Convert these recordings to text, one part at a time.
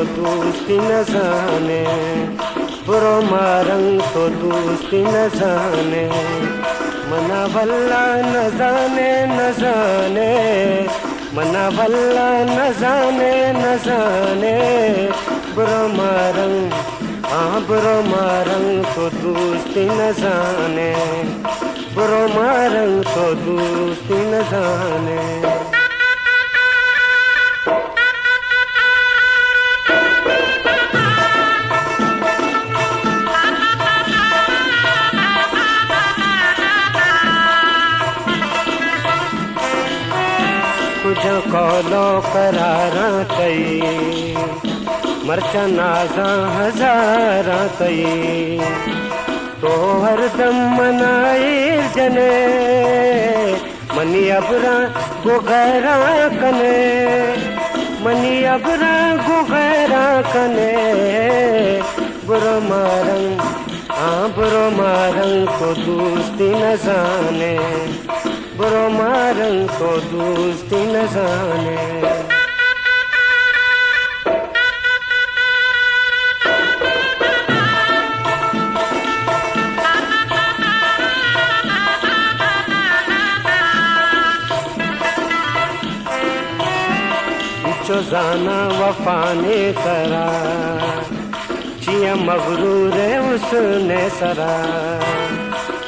दोस्ती न जाने, बुरो मारंग तो दोस्ती न जाने, मना भल्ला न जाने न जाने, मना भल्ला न जाने न जाने, बुरो मारंग हाँ बुरो मारंग तो दोस्ती न जाने, बुरो मारंग तो दोस्ती न जाने। तुझ कौलो करारा कई, मर्चा नाजा हजारा कई, तो हरदम मनाए जने, मनी अबरा गुगैरा कने, मनी अबरा गुगैरा कने, बुरो मारंग हाँ बुरो मारंग तो दोस्ती न जाने, बुरो मारंग तो दोस्ती न जाने। जो जाना वफा ने करा, चिया मगरूर उसने सरा,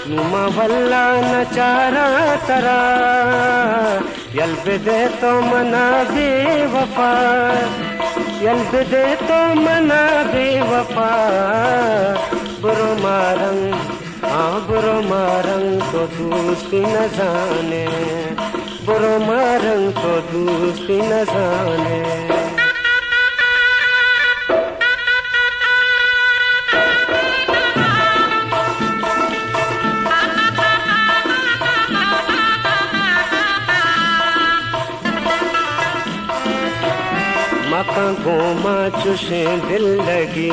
नुमा वल्ला नचारा तरा, यल दे तो मना बेवफा, यल दे तो मना बेवफा, बुरो मारंग हाँ बुरो मारंग तो दोस्ती न जाने, बुरो मारंग तो दोस्ती न जाने। मका घूमा चुशे दिल लगी,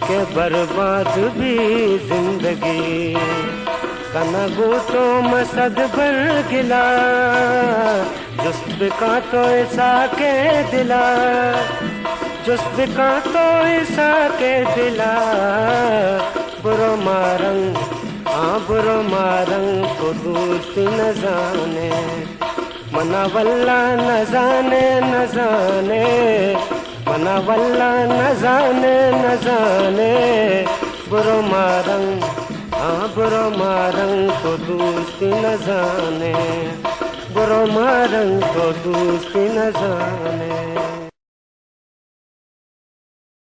के बर्बाद भी जिंदगी, कनगो तो मसद भर गिला, जुस्त का तो ऐसा के दिला, जुस्त का तो ऐसा के दिला, बुरो मारंग हाँ बुरो मारंग तो दोस्ती न जाने, मना वल्ला न जाने न जाने, मना वल्ला न जाने न जाने, बुरो मारंग हाँ बुरो मारंग तो दोस्ती न जाने, बुरो मारंग तो दोस्ती न जाने।